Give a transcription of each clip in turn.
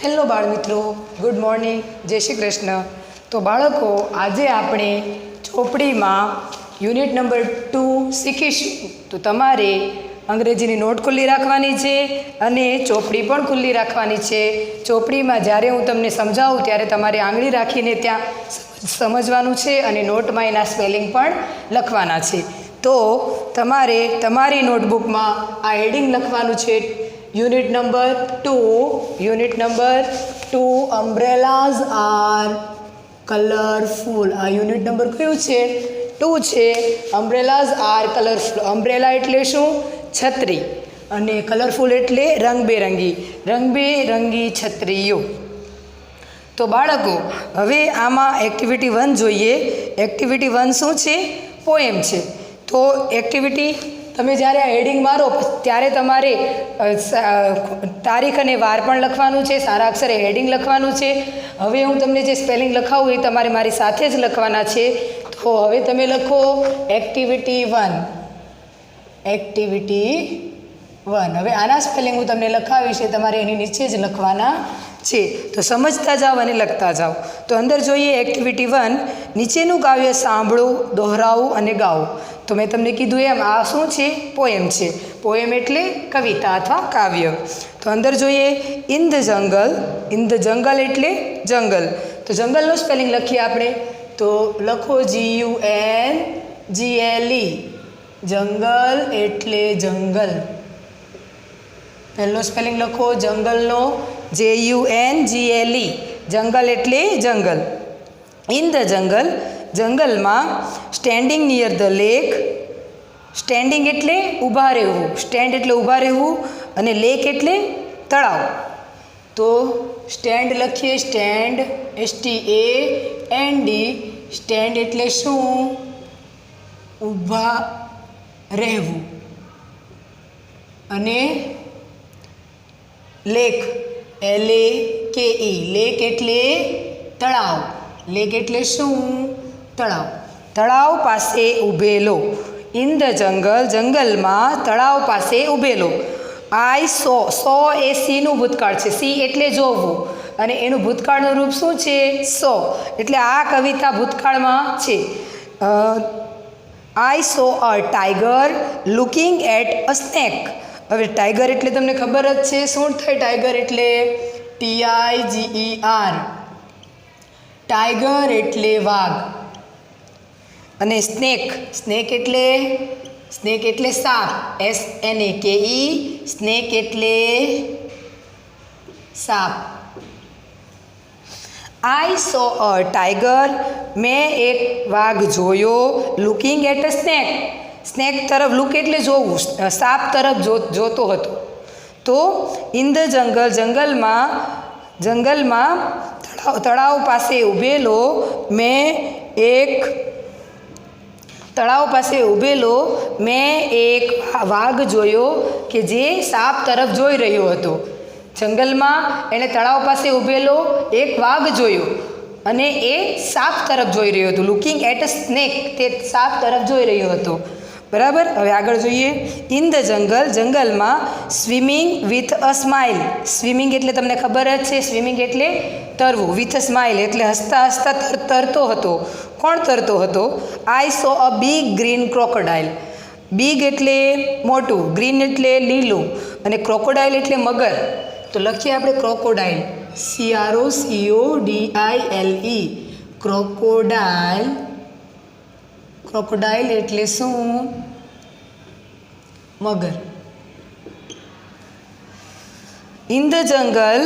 Hello બાળ મિત્રો, good morning, જય શ્રી કૃષ્ણ. તો બાળકો, આજે આપણે ચોપડીમાં યુનિટ નંબર 2 શીખીશું. તો તમારે અંગ્રેજીની નોટ ખુલ્લી રાખવાની છે અને ચોપડી પણ ખુલ્લી રાખવાની છે. ચોપડીમાં જ્યારે હું તમને સમજાવું ત્યારે તમારે આંગળી રાખીને ત્યાં સમજવાનું છે અને નોટમાં એના સ્પેલિંગ પણ લખવાના છે. તો તમારે તમારી નોટબુકમાં આ હેડિંગ લખવાનું છે, યુનિટ નંબર 2 અમ્બ્રેલાઝ આર કલરફુલ. આ યુનિટ નંબર કયું છે? 2 છે. અમ્બ્રેલાઝ આર કલરફુલ. અમ્બ્રેલા એટલે શું? છત્રી. અને કલરફુલ એટલે રંગબેરંગી છત્રીઓ. તો બાળકો, હવે આમાં એક્ટિવિટી 1 જોઈએ. એક્ટિવિટી 1 શું છે? પોએમ છે. તો એક્ટિવિટી તમે જ્યારે આ હેડિંગ મારો ત્યારે તમારે તારીખ અને વાર પણ લખવાનું છે, સારા અક્ષરે હેડિંગ લખવાનું છે. હવે હું તમને જે સ્પેલિંગ લખાવું એ તમારે મારી સાથે જ લખવાના છે. તો હવે તમે લખો એક્ટિવિટી 1. એક્ટિવિટી 1. હવે આના સ્પેલિંગ હું તમને લખાવીશ, તમારે એની નીચે જ લખવાના છે. તો સમજતા જાઓ અને લખતા જાઓ. તો અંદર જોઈએ એક્ટિવિટી 1. નીચેનું કાવ્ય સાંભળો, દોહરાવો અને ગાઓ. તો મેં તમને કીધું એમ આ શું છે? પોએમ છે. પોએમ એટલે કવિતા અથવા કાવ્ય. તો અંદર જોઈએ ઇન ધ જંગલ. ઇન ધ જંગલ એટલે જંગલ. તો જંગલનું સ્પેલિંગ લખીએ આપણે. તો લખો GUNGLE. જંગલ એટલે જંગલ. પહેલો સ્પેલિંગ લખો જંગલનો JUNGLE. જંગલ એટલે જંગલ. In the jungle. જંગલમાં. Standing near the lake. Standing એટલે ઊભા રહેવું. સ્ટેન્ડ એટલે ઊભા રહેવું અને લેક એટલે તળાવ. તો સ્ટેન્ડ લખીએ. Stand STAND. સ્ટેન્ડ એટલે શું? ઊભા રહેવું. અને લેક LAKE. લેક એટલે તળાવ. લેક એટલે શું? તળાવ. તળાવ પાસે ઊભેલો. In the jungle. જંગલમાં તળાવ પાસે ઊભેલો. આઈ સો એ સીનું ભૂતકાળ છે. સી એટલે જોવું અને એનું ભૂતકાળનું રૂપ શું છે? સો. એટલે આ કવિતા ભૂતકાળમાં છે. I saw a tiger looking at a snake. હવે ટાઈગર એટલે તમને ખબર જ છે શું થાય? ટાઈગર એટલે TIGER. ટાઈગર એટલે વાઘ. અને સ્નેક. સ્નેક એટલે સાપ. SNAKE. સ્નેક એટલે સાપ. I saw a tiger. મેં એક વાઘ જોયો. Looking at a snake. Snake તરફ. લુક એટલે જોવું. સાપ તરફ જોતો હતો. તો ઇન ધ જંગલ. જંગલમાં તળાવ પાસે ઊભેલો મેં એક વાઘ જોયો કે જે સાપ તરફ જોઈ રહ્યો હતો. જંગલમાં એણે તળાવ પાસે ઊભેલો એક વાઘ જોયો અને એ સાપ તરફ જોઈ રહ્યો હતો. Looking at a snake. તે સાપ તરફ જોઈ રહ્યો હતો. બરાબર. હવે આગળ જોઈએ. In the jungle. જંગલમાં. Swimming with a smile. Swimming એટલે તમને ખબર જ છે. સ્વિમિંગ એટલે તરવું. વિથ અ સ્માઇલ એટલે હસતા હસતા તરતો હતો. કોણ તરતો હતો? I saw a big green crocodile. Big એટલે મોટું, ગ્રીન એટલે લીલું અને ક્રોકોડાઇલ એટલે મગર. તો લખીએ આપણે ક્રોકોડાઇલ. CROCODILE. ક્રોકોડાઇલ. ક્રોકોડાઇલ એટલે શું? મગર. In the jungle.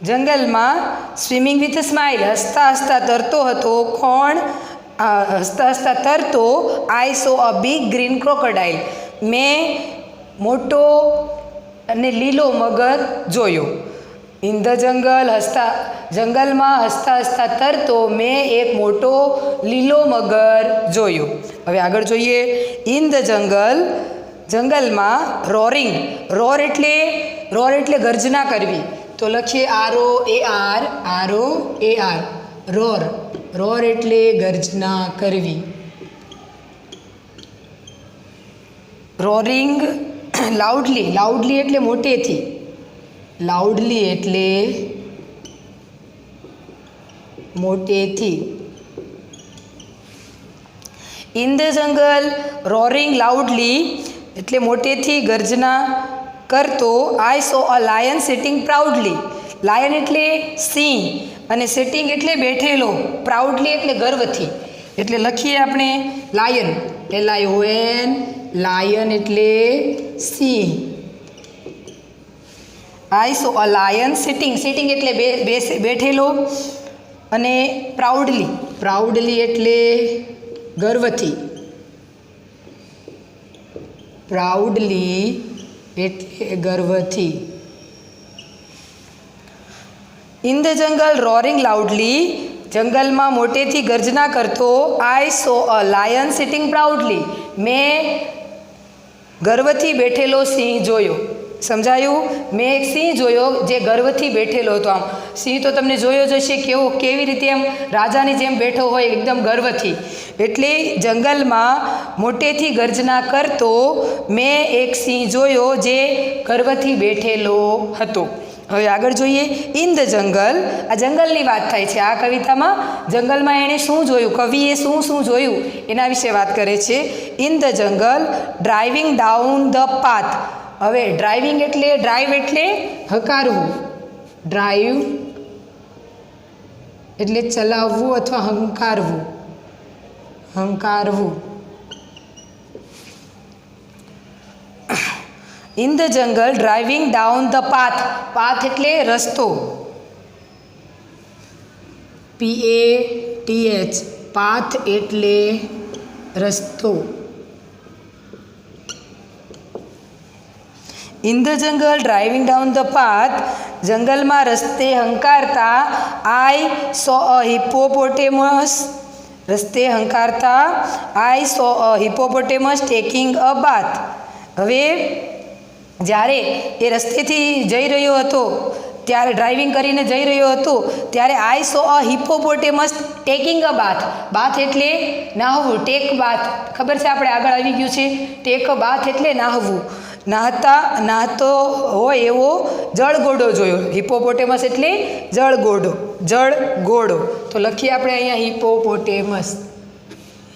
જંગલમાં. Swimming with smile. હસતા હસતા તરતો હતો. કોણ? હસતા હસતા તરતો. I saw a big green crocodile. મેં મોટો અને લીલો મગર જોયો. In the jungle. જંગલમાં હસતા હસતા તરતો મેં એક મોટો લીલો મગર જોયો. હવે આગળ જોઈએ. In the jungle. જંગલમાં. રોરિંગ. રોર એટલે ગર્જના કરવી. તો લખીએ ROAR. રોર. રોર એટલે ગર્જના કરવી. રોરિંગ. એટલે મોટેથી. એટલે ગર્જના કરવી. લાઉડલી એટલે મોટેથી. લાઉડલી એટલે મોટેથી. રોરિંગ. લાઉડલી એટલે ગર્જના કરવી. રોરિંગ. લાઉડલી એટલે ગર્જના કરવી. રોરિંગ. લાઉડલી એટલે મોટેથી. રોરિંગ. લાઉડલી એટલે ગર્જના કરવી. રોરિંગ. લાઉડલી એટલે ગર્જના કરવી. રોરિંગ. લાઉડલી એટલે ગર્જના કરવી. લાઉડલી એટલે મોટેથી. In the jungle roaring loudly એટલે મોટેથી ગર્જના કરતો. I saw a lion sitting proudly. Lion એટલે સિંહ અને સિટિંગ એટલે બેઠેલો, પ્રાઉડલી એટલે ગર્વથી. એટલે લખીએ આપણે લાયન, LION, લાયન એટલે સિંહ. આઈ saw a lion sitting, sitting એટલે બેઠેલો અને પ્રાઉડલી, પ્રાઉડલી એટલે ગર્વથી, પ્રાઉડલી એટલે ગર્વથી. In the jungle roaring loudly, જંગલમાં મોટેથી ગર્જના કરતો. I saw a lion sitting proudly, મેં ગર્વથી બેઠેલો સિંહ જોયો. સમજાયું? મેં એક સિંહ જોયો જે ગર્વથી બેઠેલો હતો. આમ સિંહ તો તમને જોયો જ હશે, કેવી રીતે એમ રાજાની જેમ બેઠો હોય, એકદમ ગર્વથી. એટલે જંગલમાં મોટેથી ગર્જના કરતો મેં એક સિંહ જોયો જે ગર્વથી બેઠેલો હતો. હવે આગળ જોઈએ. ઇન ધ જંગલ, આ જંગલની વાત થાય છે આ કવિતામાં. જંગલમાં એણે શું જોયું, કવિએ શું શું જોયું એના વિશે વાત કરે છે. In the jungle driving down the path. હવે ડ્રાઇવિંગ એટલે, ડ્રાઈવ એટલે હકારવું, ડ્રાઈવ એટલે ચલાવવું અથવા હંકારવું, હંકારવું. In the jungle driving down the path. Path એટલે રસ્તો, PATH, પાથ એટલે રસ્તો. In the jungle driving down the path, જંગલમાં રસ્તે હંકારતા. આઈ સો અ હિપ્પોપોટેમસ, રસ્તે હંકારતા. આઈ saw a hippopotamus taking a બાથ. હવે જ્યારે એ રસ્તેથી જઈ રહ્યો હતો, ત્યારે ડ્રાઇવિંગ કરીને જઈ રહ્યો હતો, ત્યારે આઈ saw a hippopotamus taking a બાથ. બાથ એટલે નાહવું, ટેક બાથ ખબર છે, આપણે આગળ આવી ગયું છે. ટેક બાથ એટલે નાહવું. નાહતો હોય એવો જળઘોડો જોયો. હિપ્પોપોટેમસ એટલે જળઘોડો, જળઘોડો. તો લખીએ આપણે અહીંયા હિપ્પોપોટેમસ,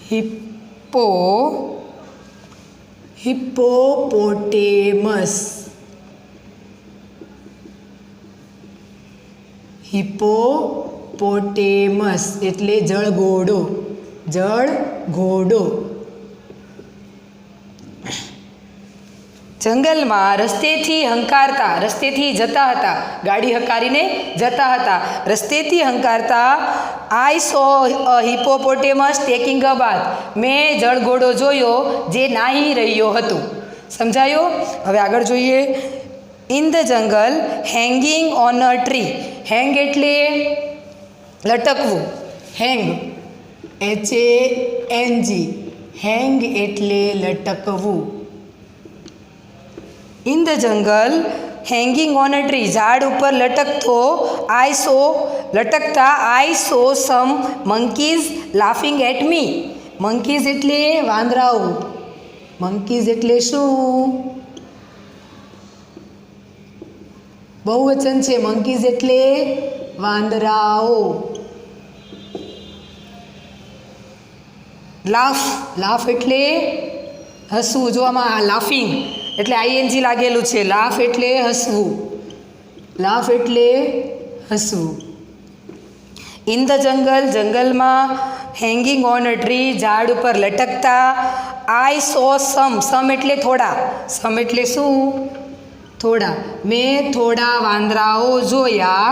હિપ્પોપોટેમસ, હિપ્પોપોટેમસ એટલે જળઘોડો, જળઘોડો. જંગલમાં રસ્તેથી હંકારતા, રસ્તેથી જતા હતા, ગાડી હંકારીને જતા હતા. રસ્તેથી હંકારતા. આઈ saw a hippopotamus taking a બાથ. મેં જળઘોડો જોયો જે નાહી રહ્યો હતો. સમજાયો? હવે આગળ જોઈએ. In the jungle hanging on a tree. Hang એટલે લટકવું, હેંગ HANG, હેંગ એટલે લટકવું. In the jungle hanging on a tree, ઝાડ ઉપર લટકતો. આઈ સો લટકતા. I saw some monkeys laughing at me. Monkeys એટલે વાંદરાઓ. મંકીઝ એટલે શું? બહુવચન છે. મંકીઝ એટલે વાંદરાઓ. લાફ, લાફ એટલે હસવું. જો આમાં લાફિંગ એટલે ING લાગેલું છે. લાફ એટલે હસવું, લાફ એટલે હસવું. ઇન ધ જંગલ, જંગલમાં. હેંગિંગ ઓન અ ટ્રી, ઝાડ ઉપર લટકતા. આઈ સો સમ, સમ એટલે થોડા, સમ એટલે શું? થોડા. મેં થોડા વાંદરાઓ જોયા.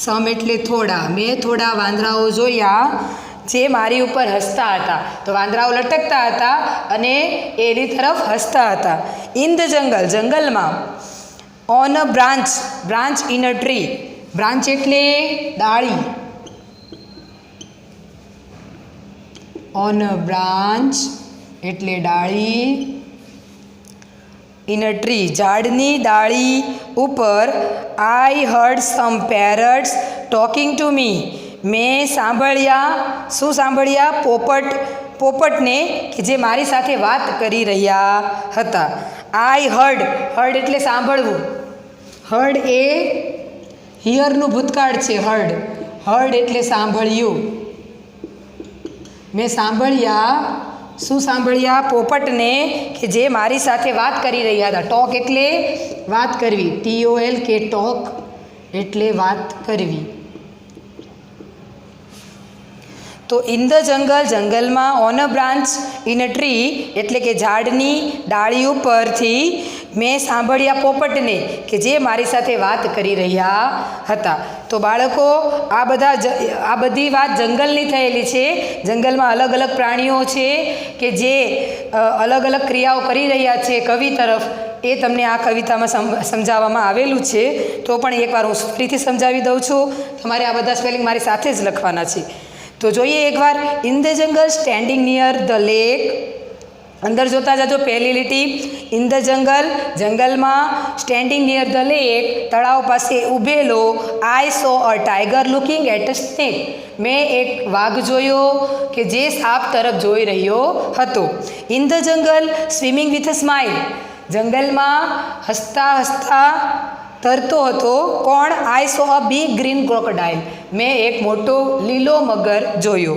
સમ એટલે થોડા. મેં થોડા વાંદરાઓ જોયા જે મારી ઉપર હસતા હતા. તો વાંદરાઓ લટકતા હતા અને એની તરફ હસતા હતા. ઇન ધ જંગલ, જંગલમાં. On a branch, branch in a tree. Branch એટલે ડાળી. ઓન અ બ્રાન્ચ એટલે ડાળી. ઇન અ ટ્રી, ઝાડની ડાળી ઉપર. I heard some parrots talking to me. મેં સાંભળ્યા, શું સાંભળ્યા? પોપટને કે જે મારી સાથે વાત કરી રહ્યા હતા. આઈ હર્ડ, હર્ડ એટલે સાંભળવું, હર્ડ એ હિયરનું ભૂતકાળ છે. હર્ડ હર્ડ એટલે સાંભળ્યું. મેં સાંભળ્યા. શું સાંભળ્યા? પોપટને કે જે મારી સાથે વાત કરી રહ્યા હતા. ટોક એટલે વાત કરવી. TOL કે ટોક એટલે વાત કરવી. તો ઇન ધ જંગલ, જંગલમાં, on a branch, in a tree એટલે કે ઝાડની ડાળી ઉપરથી મેં સાંભળ્યા પોપટને કે જે મારી સાથે વાત કરી રહ્યા હતા. તો બાળકો, આ બધી વાત જંગલની થયેલી છે. જંગલમાં અલગ અલગ પ્રાણીઓ છે કે જે અલગ અલગ ક્રિયાઓ કરી રહ્યા છે કવિ તરફ, એ તમને આ કવિતામાં સમજાવવામાં આવેલું છે. તો પણ એકવાર હું ફરીથી સમજાવી દઉં છું. તમારે આ બધા સ્પેલિંગ મારી સાથે જ લખવાના છે. તો જોઈએ એકવાર. ઇન ધ જંગલ, સ્ટેન્ડિંગ નિયર ધ લેક. અંદર જોતા જજો. પહેલી લીટી, ઇન ધ જંગલ, જંગલમાં, સ્ટેન્ડિંગ નિયર ધ લેક, તળાવ પાસે ઊભેલો, I saw a tiger looking at a snake. મેં એક વાઘ જોયો કે જે સાપ તરફ જોઈ રહ્યો હતો. ઇન ધ જંગલ, સ્વિમિંગ વિથ અ સ્માઇલ. જંગલમાં હસતા હસતા તરતો હતો. કોણ? આઈ saw a big green crocodile. મેં એક મોટો લીલો મગર જોયો.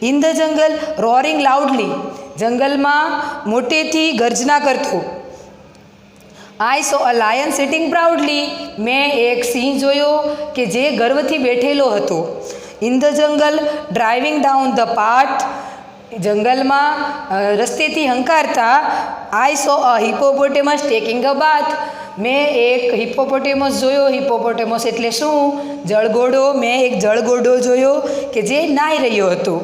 In the jungle, roaring loudly. જંગલમાં મોટેથી ગર્જના કરતો. I saw a lion sitting proudly. મેં એક સિંહ જોયો કે જે ગર્વથી બેઠેલો હતો. In the jungle, driving down the path. જંગલમાં રસ્તેથી હંકારતા. આઈ saw a hippopotamus taking a બાથ. મેં એક હિપોપોટેમસ જોયો. હિપોપોટેમસ એટલે શું? જળઘોડો. મેં એક જળઘોડો જોયો કે જે નાહી રહ્યો હતો.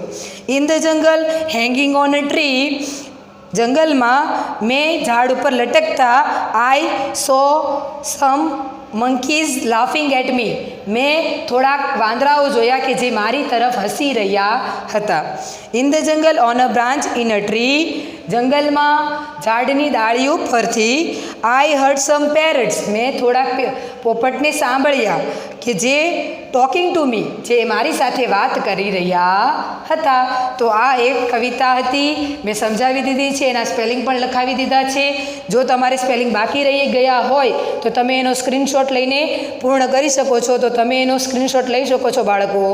In the jungle, hanging on a tree. જંગલમાં મેં ઝાડ ઉપર લટકતા. I saw some monkeys laughing at મી. મેં થોડાક વાંદરાઓ જોયા કે જે મારી તરફ હસી રહ્યા હતા. ઇન ધ જંગલ, on a branch, in a tree. જંગલમાં, ઝાડની ડાળી ઉપરથી. આઈ હર્ડ સમ પેરટ્સ. મેં થોડાક પોપટને સાંભળ્યા કે જે ટોકિંગ ટુ મી, જે મારી સાથે વાત કરી રહ્યા હતા. તો આ એક કવિતા હતી. મેં સમજાવી દીધી છે. એના સ્પેલિંગ પણ લખાવી દીધા છે. જો તમારે સ્પેલિંગ બાકી રહી ગયા હોય તો તમે એનો સ્ક્રીનશોટ લઈને પૂર્ણ કરી શકો છો. તો તમે એનો સ્ક્રીનશોટ લઈ શકો છો બાળકો.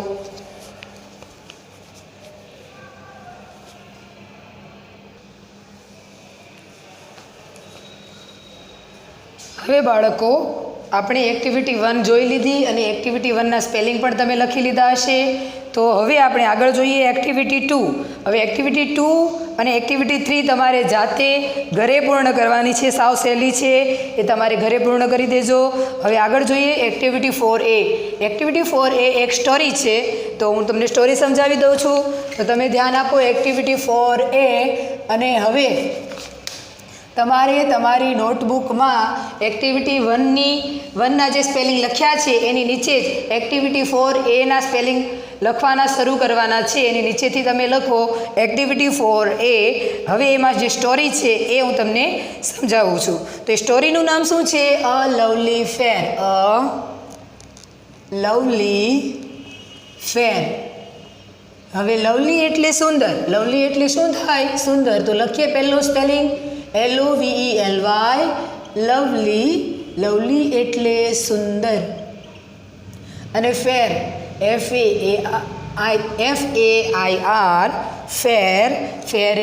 હવે બાળકો, આપણે એક્ટિવિટી 1 જોઈ લીધી અને એક્ટિવિટી 1ના સ્પેલિંગ પણ તમે લખી લીધા હશે. તો હવે આપણે આગળ જોઈએ એક્ટિવિટી 2. હવે એક્ટિવિટી 2 અને એક્ટિવિટી 3 તમારે જાતે ઘરે પૂર્ણ કરવાની છે. સાવ સહેલી છે, એ તમારે ઘરે પૂર્ણ કરી દેજો. હવે આગળ જોઈએ એક્ટિવિટી 4A. એક્ટિવિટી 4A એક સ્ટોરી છે. તો હું તમને સ્ટોરી સમજાવી દઉં છું. તો તમે ધ્યાન આપો. Activity 4A. અને હવે તમારે તમારી નોટબુકમાં એક્ટિવિટી 1ના જે સ્પેલિંગ લખ્યા છે એની નીચે જ એક્ટિવિટી 4Aના સ્પેલિંગ લખવાના શરૂ કરવાના છે. એની નીચેથી તમે લખો એક્ટિવિટી 4A. હવે એમાં જે સ્ટોરી છે એ હું તમને સમજાવું છું. તો એ સ્ટોરીનું નામ શું છે? A lovely fair. A lovely fair. હવે લવલી એટલે સુંદર. લવલી એટલે શું થાય? સુંદર. તો લખીએ પહેલું સ્પેલિંગ LOVELY. લવલી. લવલી એટલે સુંદર. અને ફેર FAIR. ફેર. ફેર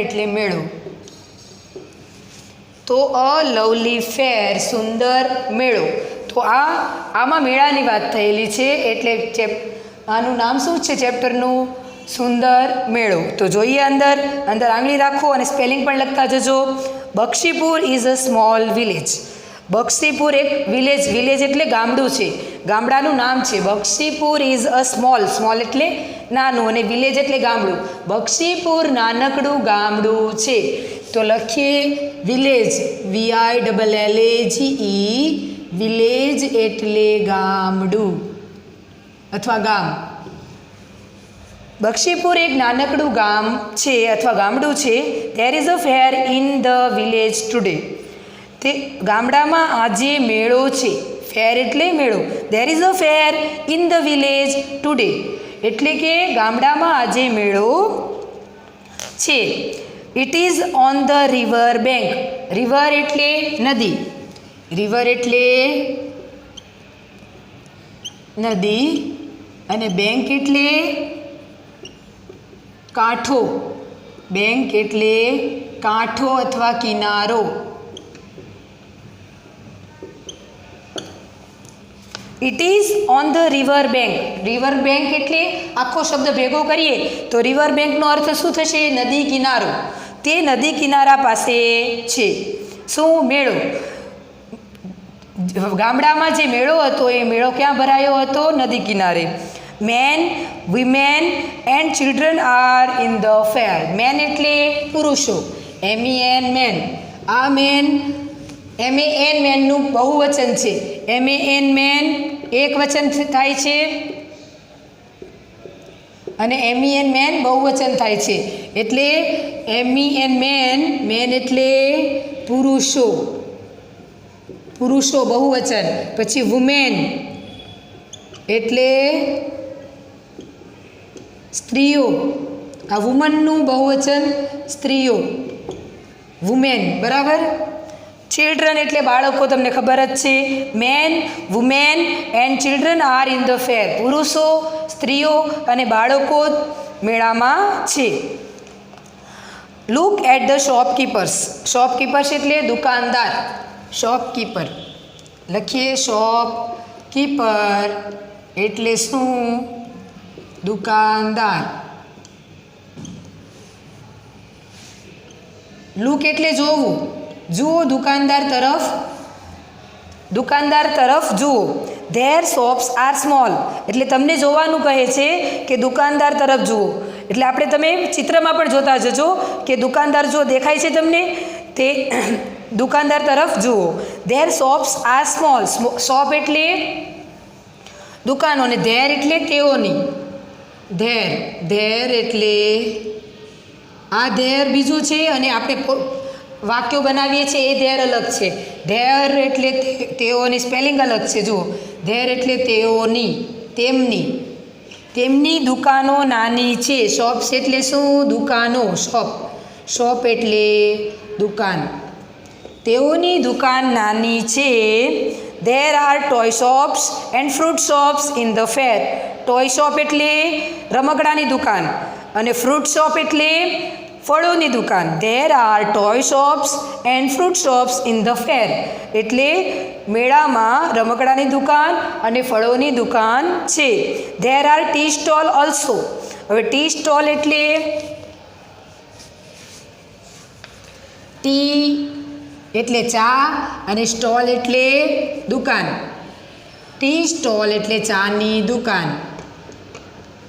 એટલે મેળો. તો અ લવલી ફેર, સુંદર મેળો. તો આમાં મેળાની વાત થયેલી છે. એટલે આનું નામ શું છે ચેપ્ટરનું? સુંદર મેળો. તો જોઈએ અંદર આંગળી રાખો અને સ્પેલિંગ પણ લખતા જજો. Bakshipur is a small village. Bakshipur એક વિલેજ એટલે ગામડું છે. ગામડાનું નામ છે. બક્ષીપુર ઇઝ અ સ્મોલ એટલે નાનું અને વિલેજ એટલે ગામડું. બક્ષીપુર નાનકડું ગામડું છે. તો લખીએ વિલેજ. VILLAGE. વિલેજ એટલે ગામડું અથવા ગામ. બક્ષીપુર એક નાનકડું ગામ છે અથવા ગામડું છે. There is a fair in the village today. તે ગામડામાં આજે મેળો છે. ફેર એટલે મેળો. There is a fair in the village today એટલે કે ગામડામાં આજે મેળો છે. It is on the river bank. River એટલે નદી, રિવર એટલે નદી, અને બેંક એટલે કાંઠો, બેંક એટલે કાંઠો અથવા કિનારો. It is on the river bank. River bank એટલે આખો શબ્દ ભેગો કરીએ તો રિવર બેંકનો અર્થ શું થશે? નદી કિનારો. તે નદી કિનારા પાસે છે. શું? મેળો. ગામડામાં જે મેળો હતો એ મેળો ક્યાં ભરાયો હતો? નદી કિનારે. Men, women and children are in the fair. Men એટલે પુરુષો, MEN મેન. આ મેન MEN મેનનું બહુવચન છે. MEN મેન એક વચન થાય છે અને MEN મેન બહુવચન થાય છે. એટલે MEN મેન, મેન એટલે પુરુષો, પુરુષો બહુવચન. પછી વુમેન એટલે સ્ત્રીઓ. આ વુમનનું બહુવચન સ્ત્રીઓ, વુમેન. બરાબર. ચિલ્ડ્રન એટલે બાળકો, તમને ખબર જ છે. Man, women and children are in the fair. પુરુષો, સ્ત્રીઓ અને બાળકો મેળામાં છે. Look at the shopkeepers. Shopkeepers એટલે દુકાનદાર. શોપકીપર લખીએ. શોપકીપર એટલે શું? દુકાનદાર. લુક એટલે જોવું. જુઓ દુકાનદાર તરફ, દુકાનદાર તરફ જુઓ. ધેર શોપ્સ આર સ્મોલ એટલે તમને જોવાનું કહે છે કે દુકાનદાર તરફ જુઓ. એટલે આપણે તમે ચિત્રમાં પણ જોતા જજો કે દુકાનદાર જો દેખાય છે તમને, તે દુકાનદાર તરફ જુઓ. There shops are small. Shop એટલે દુકાનો અને ધેર એટલે તેઓની. ધેર, ધેર એટલે આ ધેર બીજું છે અને આપણે વાક્યો બનાવીએ છીએ એ ધેર અલગ છે. ધેર એટલે તેઓની સ્પેલિંગ અલગ છે. જુઓ, ધેર એટલે તેઓની, તેમની. તેમની દુકાનો નાની છે. શોપ્સ એટલે શું? દુકાનો. શોપ, શોપ એટલે દુકાન. તેઓની દુકાન નાની છે. There are toy shops and fruit shops in the fair. Toy shop એટલે રમકડાની દુકાન અને ફ્રૂટ શોપ એટલે ફળોની દુકાન. There are toy shops and fruit shops in the ફેર એટલે મેળામાં રમકડાની દુકાન અને ફળોની દુકાન છે. There are tea stall also. હવે ટી સ્ટોલ એટલે ટી એટલે ચા અને સ્ટોલ એટલે દુકાન. ટી સ્ટોલ એટલે ચાની દુકાન.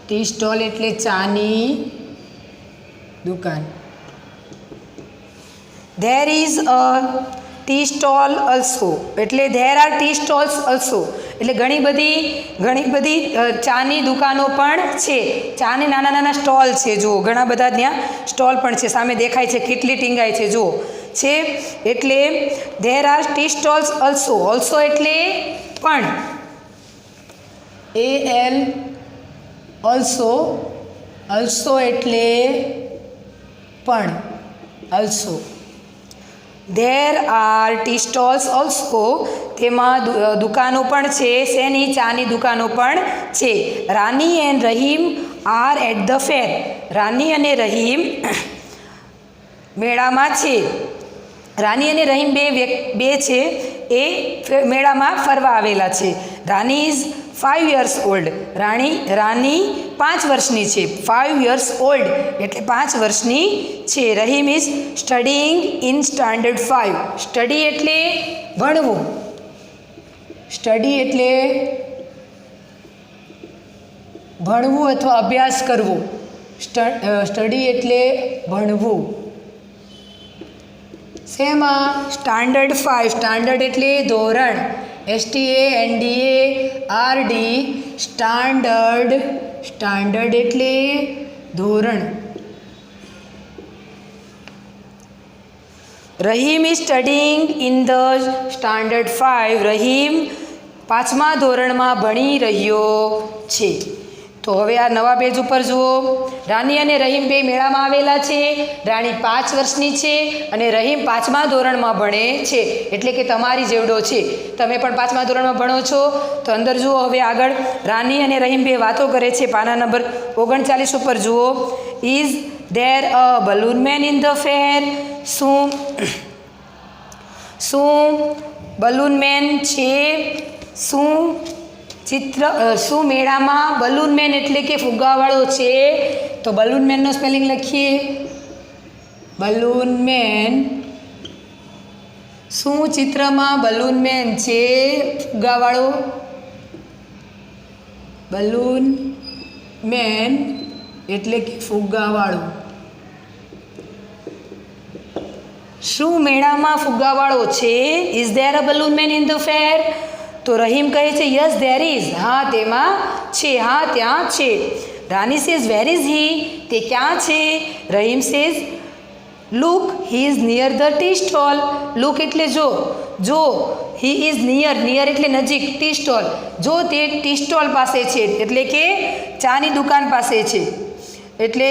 ટી સ્ટોલ એટલે ચાની દુકાન. There is a tea stall also એટલે there are tea stalls also એટલે ઘણી બધી ચાની દુકાનો પણ છે. ચાને નાના નાના સ્ટોલ છે. જુઓ, ઘણા બધા ત્યાં સ્ટોલ પણ છે. સામે દેખાય છે કેટલી ટીંગાઈ છે. જુઓ છે. એટલે there are tea stalls also. Also એટલે પણ, AL ઓલ્સો. અલ્સો એટલે પણ, also. There are tea stalls also તેમાં દુકાનો પણ છે. શેની? ચાની દુકાનો પણ છે. Rani and Rahim are at the fair. Rani અને રહીમ મેળામાં છે. રાની અને રહીમ બે છે એ મેળામાં ફરવા આવેલા છે. રાની ઇઝ 5 years ઓલ્ડ. રાની 5 વર્ષની છે. 5 years ઓલ્ડ એટલે 5 વર્ષની છે. Rahim is studying in standard 5. Study એટલે ભણવું. સ્ટડી એટલે ભણવું અથવા અભ્યાસ કરવો. સ્ટડી એટલે ભણવું. શેમાં? સ્ટાન્ડર્ડ 5. સ્ટાન્ડર્ડ એટલે ધોરણ. STANDARD standard. સ્ટાન્ડર્ડ એટલે ધોરણ. Rahim is studying in the standard 5. Rahim 5મા ધોરણમાં ભણી રહ્યો છે. તો તો હવે આ નવા પેજ ઉપર જુઓ. રાની અને રહીમ બે મેળામાં આવેલા છે. રાણી 5 વર્ષની છે અને રહીમ 5મા ધોરણમાં ભણે છે, એટલે કે તમારી જેવડો છે. તમે પણ 5મા ધોરણમાં ભણો છો. તો અંદર જુઓ હવે આગળ રાની અને રહીમ બે વાતો કરે છે. પાના નંબર 39 ઉપર જુઓ. Is there a balloon man in the ફેર? શું બલૂન મેન છે? શું મેળામાં બલૂન મેન એટલે કે ફુગ્ગાવાળો છે? તો બલૂન મેનનો સ્પેલિંગ લખીએ. Balloon man. શું ચિત્રમાં બલૂન મેન છે ફુગ્ગાવાળો? બલૂન મેન એટલે કે ફુગ્ગાવાળો. શું મેળામાં ફુગ્ગાવાળો છે? Is there a balloon man in the ફેર? તો રહીમ કહે છે યસ ધેર ઇઝ. હા તેમાં છે, હા ત્યાં છે. Rani says where is he? તે ક્યાં છે? Rahim says look he is near the tea stall. Look એટલે જો હી ઇઝ નિયર એટલે નજીક, ટી સ્ટોલ જો તે ટી સ્ટોલ પાસે છે, એટલે કે ચાની દુકાન પાસે છે. એટલે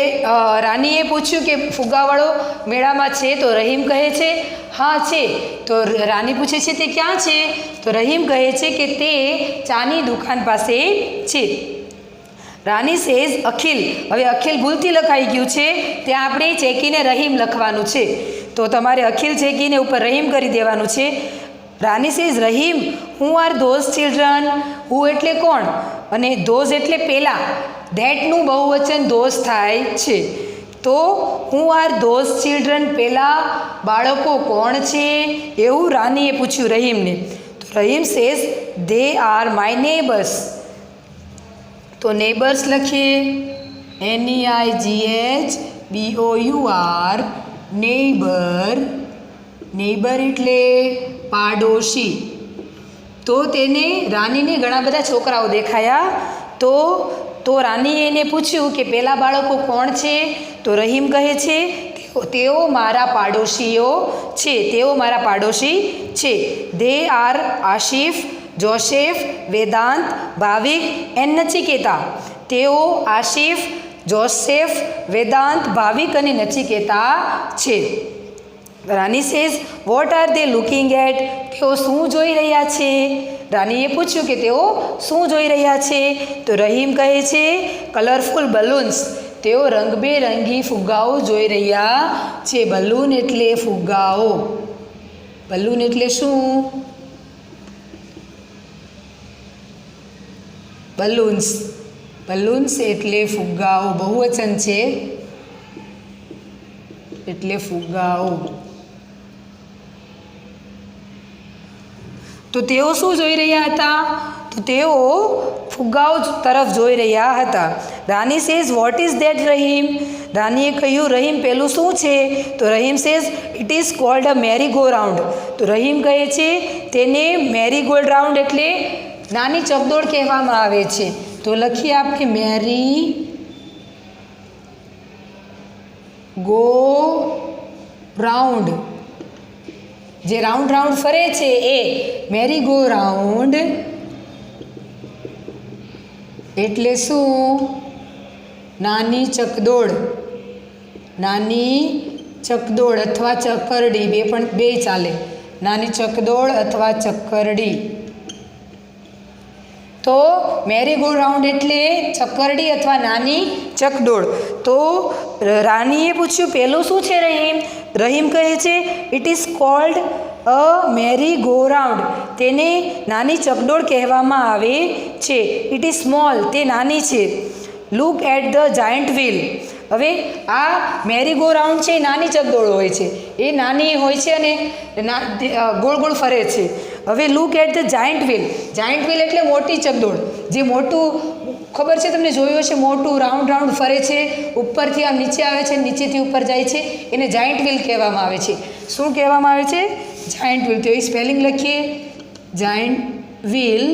રાનીએ પૂછ્યું કે ફુગ્ગાવાળો મેળામાં છે? તો રહીમ કહે છે હા છે. તો રાની પૂછે છે તે ક્યાં છે? તો રહીમ કહે છે કે તે ચાની દુકાન પાસે છે. રાની સેઝ અખિલ. હવે અખિલ ભૂલથી લખાઈ ગયું છે, ત્યાં આપણે ચેકીને રહીમ લખવાનું છે. તો તમારે અખિલ ચેકીને ઉપર રહીમ કરી દેવાનું છે. Rani says Rahim who are those children? Who એટલે કોણ અને ધોઝ એટલે પેલા. ધેટનું બહુવચન ધોઝ થાય છે. તો હુ આર ધોઝ ચિલ્ડ્રન પેલા બાળકો કોણ છે એવું રાનીએ પૂછ્યું રહીમને. તો Rahim says they are my neighbours. તો નેબર્સ લખીએ. NEIGHBOUR neighbour. નેબર એટલે પાડોશી. તો તેને રાનીને ઘણા બધા છોકરાઓ દેખાયા. તો રાનીએ એને પૂછ્યું કે પેલા બાળકો કોણ છે? તો રહીમ કહે છે તેઓ મારા પાડોશીઓ છે, તેઓ મારા પાડોશી છે. They are Ashif, Joseph, Vedant, Bhavik and Nachiketa. તેઓ આશિફ, જોસેફ, વેદાંત, ભાવિક અને નચિકેતા છે. Rani says what are they looking at? તેઓ શું જોઈ રહ્યા છે? રાનીએ પૂછ્યું કે તેઓ શું જોઈ રહ્યા છે? તો રહીમ કહે છે કલરફુલ બલૂન્સ. તેઓ રંગબેરંગી ફુગ્ગાઓ જોઈ રહ્યા છે. બલૂન એટલે ફુગ્ગાઓ. બલૂન એટલે શું? બલૂન્સ એટલે ફુગ્ગાઓ. બહુવચન છે એટલે ફુગ્ગાઓ. તો તેઓ શું જોઈ રહ્યા હતા? તો તેઓ ફુગ્ગાઓ તરફ જોઈ રહ્યા હતા. Rani says what is that Rahim? રાનીએ કહ્યું રહીમ પેલું શું છે? તો Rahim says it is called a merry go round. તો રહીમ કહે છે તેને મેરી ગોલ્ડ રાઉન્ડ એટલે નાની ચકદોડ કહેવામાં આવે છે. તો લખીએ આપણે મેરી ગો રાઉન્ડ. જે રાઉન્ડ રાઉન્ડ ફરે છે એ મેરી ગો રાઉન્ડ એટલે શું? નાની ચકદોડ. નાની ચકદોડ અથવા ચક્કરડી બે ચાલે. નાની ચકદોડ અથવા ચક્કરડી. તો મેરી ગો રાઉન્ડ એટલે ચક્કરડી અથવા નાની ચકદોડ. તો રાનીએ પૂછ્યું પેલું શું છે રહીમ? રહીમ કહે છે it is called a merry go round. તેને નાની ચકડોળ કહેવામાં આવે છે. It is small. તે નાની છે. Look at the giant wheel. હવે આ મેરી ગો રાઉન્ડ છે એ નાની ચકડોળ હોય છે, એ નાની હોય છે અને ગોળ ગોળ ફરે છે. હવે look at the giant wheel. Giant wheel એટલે મોટી ચકડોળ. જે મોટું ખબર છે તમને, જોયું હશે, મોટું રાઉન્ડ રાઉન્ડ ફરે છે, ઉપરથી આમ નીચે આવે છે, નીચેથી ઉપર જાય છે, એને જાયન્ટ વ્હીલ કહેવામાં આવે છે. શું કહેવામાં આવે છે? Giant wheel. તો એ સ્પેલિંગ લખીએ. Giant wheel.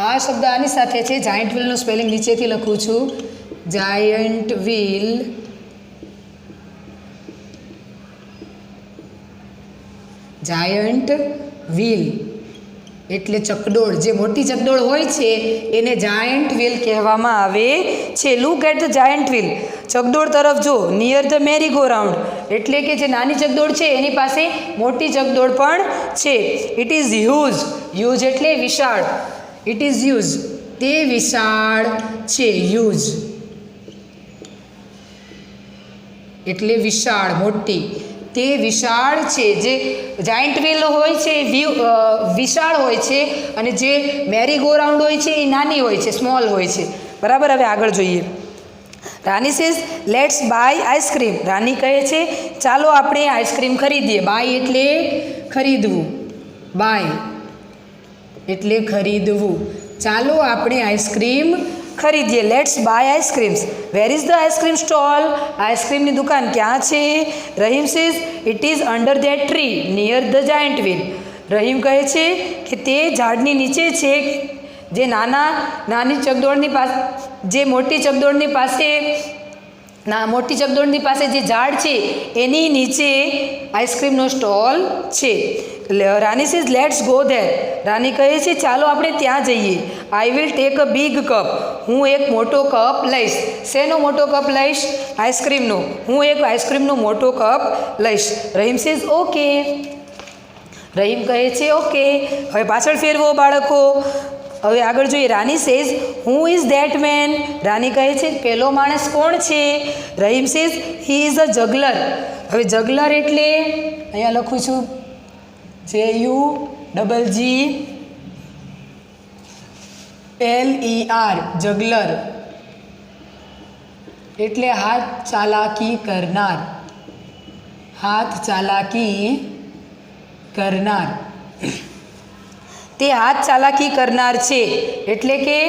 આ શબ્દ આની સાથે છે. જાયન્ટ વ્હીલનું સ્પેલિંગ નીચેથી લખું છું. Giant wheel. જાયન્ટ વ્હીલ એટલે ચકડોળ. જે મોટી ચકડોળ હોય છે એને જાયન્ટ વ્હીલ કહેવામાં આવે છે. Look at the giant wheel. ચકડોળ તરફ જો. Near the merry go round એટલે કે જે નાની ચકડોળ છે એની પાસે મોટી ચકડોળ પણ છે. It is huge. હ્યુજ એટલે વિશાળ. It is huge. તે વિશાળ છે. હ્યુજ એટલે વિશાળ, મોટી. તે વિશાળ છે. જે જાયન્ટ વ્હીલ હોય છે વિશાળ હોય છે અને જે મેરી ગો રાઉન્ડ હોય છે એ નાની હોય છે, સ્મોલ હોય છે. બરાબર. હવે આગળ જોઈએ. Rani says let's by ice cream. રાની કહે છે ચાલો આપણે આઈસ્ક્રીમ ખરીદીએ. બાય એટલે ખરીદવું. બાય એટલે ખરીદવું. ચાલો આપણે આઈસ્ક્રીમ ખરીદીએ. Let's buy ice creams. Where is the ice cream stall. આઈસ્ક્રીમની દુકાન ક્યાં છે? Rahim says it is under that tree near the giant wheel. Rahim કહે છે કે તે ઝાડની નીચે છે. જે નાની ચકડોળની પાસે, જે મોટી ચકડોળની પાસે, મોટી ચકડોળની પાસે જે ઝાડ છે એની નીચે આઈસ્ક્રીમનો સ્ટોલ છે. Rani says let's go there. રાની કહે છે ચાલો આપણે ત્યાં જઈએ. I will take a big cup. હું એક મોટો કપ લઈશ. શેનો મોટો કપ લઈશ? આઈસ્ક્રીમનો. હું એક આઈસ્ક્રીમનો મોટો કપ લઈશ. Rahim says okay. રહીમ કહે છે ઓકે. હવે પાછળ ફેરવો બાળકો. હવે આગળ જોઈએ. Rani says who is that man. Rani કહે છે પેલો માણસ કોણ છે? Rahim says he is a juggler. હવે જગલર એટલે અહીંયા લખું છું JUGGLER. જગલર એટલે હાથ ચાલાકી કરનાર. હાથ ચાલાકી કરનાર. તે હાથ ચાલાકી કરનાર છે એટલે કે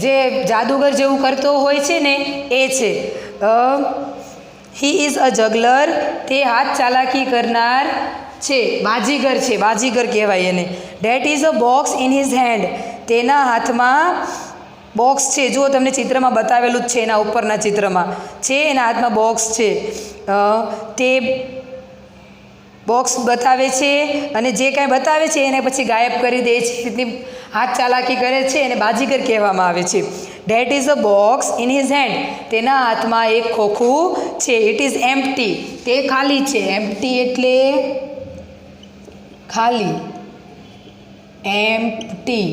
જે જાદુગર જેવું કરતો હોય છે ને એ છે. હી ઇઝ અ જગલર. તે હાથ ચાલાકી કરનાર છે. બાજીગર છે. બાજીગર કહેવાય એને. That is a box in his hand. તેના હાથમાં બોક્સ છે. જુઓ તમને ચિત્રમાં બતાવેલું જ છે. એના ઉપરના ચિત્રમાં છે એના હાથમાં બોક્સ છે. તે બોક્સ બતાવે છે અને જે કાંઈ બતાવે છે એને પછી ગાયબ કરી દે છે. એટલી હાથ ચાલાકી કરે છે એને બાજીગર કહેવામાં આવે છે. That is a box in his hand. તેના હાથમાં એક ખોખું છે. It is empty. તે ખાલી છે. એમ્પ્ટી એટલે ખાલી. એમ્પ્ટી.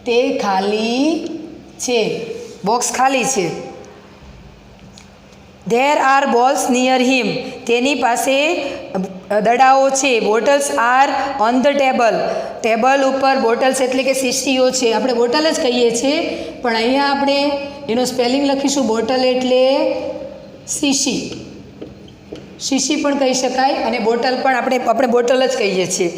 તે ખાલી છે. બોક્સ ખાલી છે. ધેર આર બોલ્સ નિયર હિમ. તેની પાસે દડાઓ છે. Bottles are on the table. Table ઉપર બોટલ્સ એટલે કે શીશીઓ છે. આપણે બોટલ જ કહીએ છીએ પણ અહીંયા આપણે એનો સ્પેલિંગ લખીશું. બોટલ એટલે શીશી. શીશી પણ કહી શકાય અને બોટલ પણ આપણે બોટલ જ કહીએ છીએ.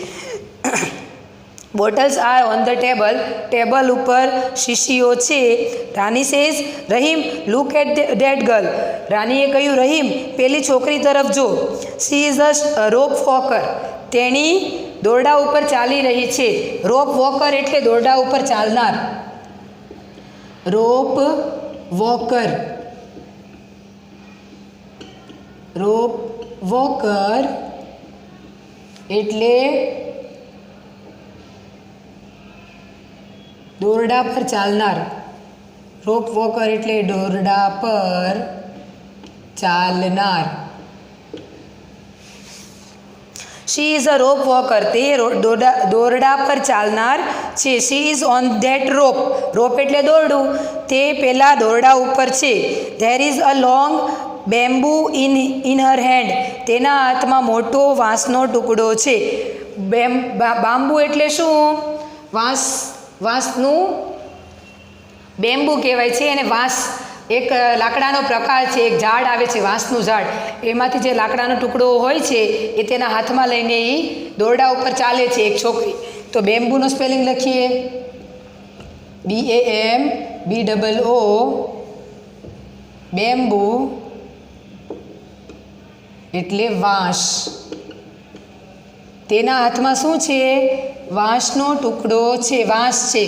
Bottles are on the table. Table ઉપર શીશીઓ છે. Rani says Rahim look at that girl. રાનીએ કહ્યું રહીમ પેલી છોકરી તરફ જો. She is a rope walker. તેણી દોરડા ઉપર ચાલી રહી છે. રોપ વોકર એટલે દોરડા ઉપર ચાલનાર. રોપ વોકર. રોપ વોકર એટલે દોરડા પર ચાલનાર. રોપ વોકર એટલે દોરડા પર ચાલનાર. She is a rope walker. તે દોરડા પર ચાલનાર છે. શી ઇઝ ઓન ધેટ રોપ. રોપ એટલે દોરડું. તે પેલા દોરડા ઉપર છે. There is a long bamboo in her hand. તેના હાથમાં મોટો વાંસનો ટુકડો છે. બાંબુ એટલે શું? વાંસનું બેમ્બુ કહેવાય છે. અને વાંસ એક લાકડાનો પ્રકાર છે. એક ઝાડ આવે છે વાંસનું ઝાડ. એમાંથી જે લાકડાનો ટુકડો હોય છે એ તેના હાથમાં લઈને એ દોરડા ઉપર ચાલે છે એક છોકરી. તો બેમ્બુનો સ્પેલિંગ લખીએ. BAMBOO. બેમ્બુ એટલે વાંસ. તેના હાથમાં શું છે? વાંસનો ટુકડો છે. વાંસ છે.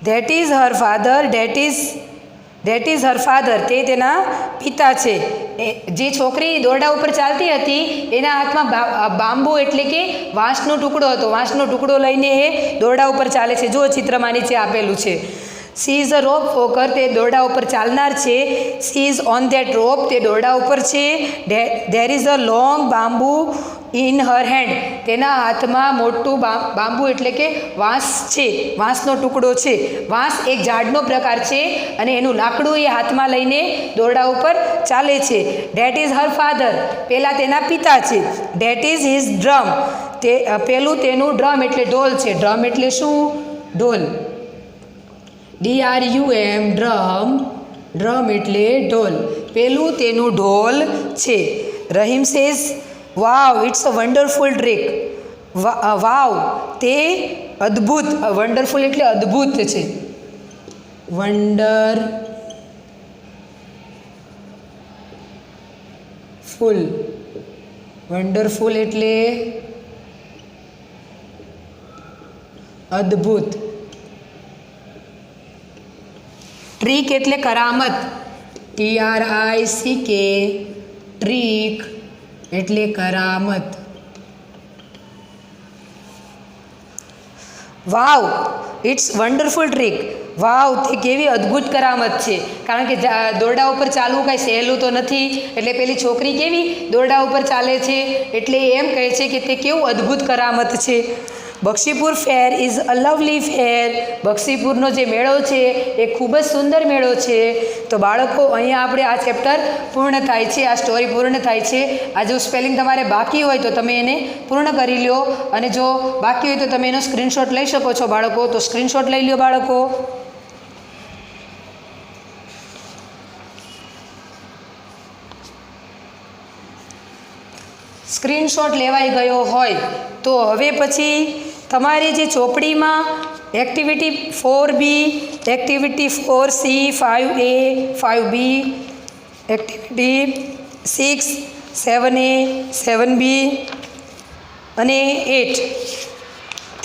That is her father. That is that is her father, તે તેના પિતા છે. જે છોકરી દોરડા ઉપર ચાલતી હતી એના હાથમાં બાંબુ એટલે કે વાંસનો ટુકડો હતો. વાંસનો ટુકડો લઈને એ દોરડા ઉપર ચાલે છે. જો ચિત્રમાં નીચે આપેલું છે. C is a rope walker, તે દોરડા ઉપર ચાલનાર છે. સી ઇઝ ઓન ધેટ રોપ, તે દોરડા ઉપર છે. There is a long bamboo in her hand, તેના હાથમાં મોટું બાંબુ એટલે કે વાંસ છે, વાંસનો ટુકડો છે. વાંસ એક ઝાડનો પ્રકાર છે અને એનું લાકડું એ હાથમાં લઈને દોરડા ઉપર ચાલે છે. ધેટ ઇઝ હર ફાધર, પહેલાં તેના પિતા છે. ધેટ ઇઝ હિઝ ડ્રમ, તે પેલું તેનું ડ્રમ એટલે ઢોલ છે. ડ્રમ એટલે શું? ઢોલ. DRUM, drum. ડ્રમ એટલે ઢોલ. પેલું તેનું ઢોલ છે. Rahim says wow it's a wonderful trick. Wow તે અદ્ભુત, વન્ડરફુલ એટલે અદ્ભુત છે. વન્ડરફુલ એટલે અદ્ભુત. ટ્રીક એટલે કરામત. TRICK, ટ્રીક એટલે કરામત. વાવ ઇટ્સ વન્ડરફુલ ટ્રીક. વાવ તે કેવી અદ્ભુત કરામત છે. કારણ કે દોરડા ઉપર ચાલવું કાંઈ સહેલું તો નથી, એટલે પેલી છોકરી કેવી દોરડા ઉપર ચાલે છે એટલે એમ કહે છે કે તે કેવું અદ્ભુત કરામત છે. બક્ષીપુર ફેર ઇઝ અ લવલી ફેર, બક્ષીપુરનો જે મેળો છે એ ખૂબ જ સુંદર મેળો છે. તો બાળકો અહીંયા આપણે આ ચેપ્ટર પૂર્ણ થાય છે, આ સ્ટોરી પૂર્ણ થાય છે. આ જો સ્પેલિંગ તમારે બાકી હોય તો તમે એને પૂર્ણ કરી લો, અને જો બાકી હોય તો તમે એનો સ્ક્રીનશોટ લઈ શકો છો બાળકો. તો સ્ક્રીનશોટ લઈ લો બાળકો. સ્ક્રીનશોટ લેવાઈ ગયો હોય તો હવે પછી તમારી જે ચોપડીમાં activity 4B, activity 4C, 5A, 5B, activity 6, 7A, 7B અને 8,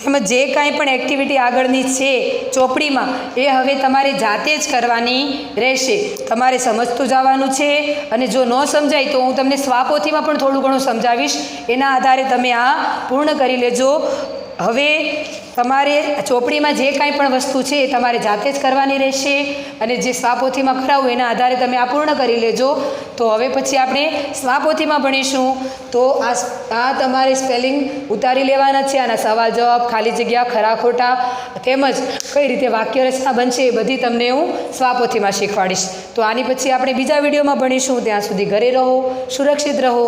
તેમજ જે કાંઈ પણ એક્ટિવિટી આગળની છે ચોપડીમાં એ હવે તમારે જાતે જ કરવાની રહેશે. તમારે સમજતું જવાનું છે, અને જો ન સમજાય તો હું તમને સ્વાપોથીમાં પણ થોડું ઘણું સમજાવીશ. એના આધારે તમે આ પૂર્ણ કરી લેજો. હવે તમારે ચોપડીમાં જે કાંઈ પણ વસ્તુ છે એ તમારે જાતે જ કરવાની રહેશે, અને જે સ્વાપોથીમાં કરાવું એના આધારે તમે આ પૂર્ણ કરી લેજો. તો હવે પછી આપણે સ્વાપોથીમાં ભણીશું. તો આ તમારે સ્પેલિંગ ઉતારી લેવાના છે. આના સવાલ જવાબ, ખાલી જગ્યા, ખરા ખોટા, તેમજ કઈ રીતે વાક્ય રચના બનશે એ બધી તમને હું સ્વાપોથીમાં શીખવાડીશ. તો આની પછી આપણે બીજા વિડીયોમાં ભણીશું. ત્યાં સુધી ઘરે રહો, સુરક્ષિત રહો.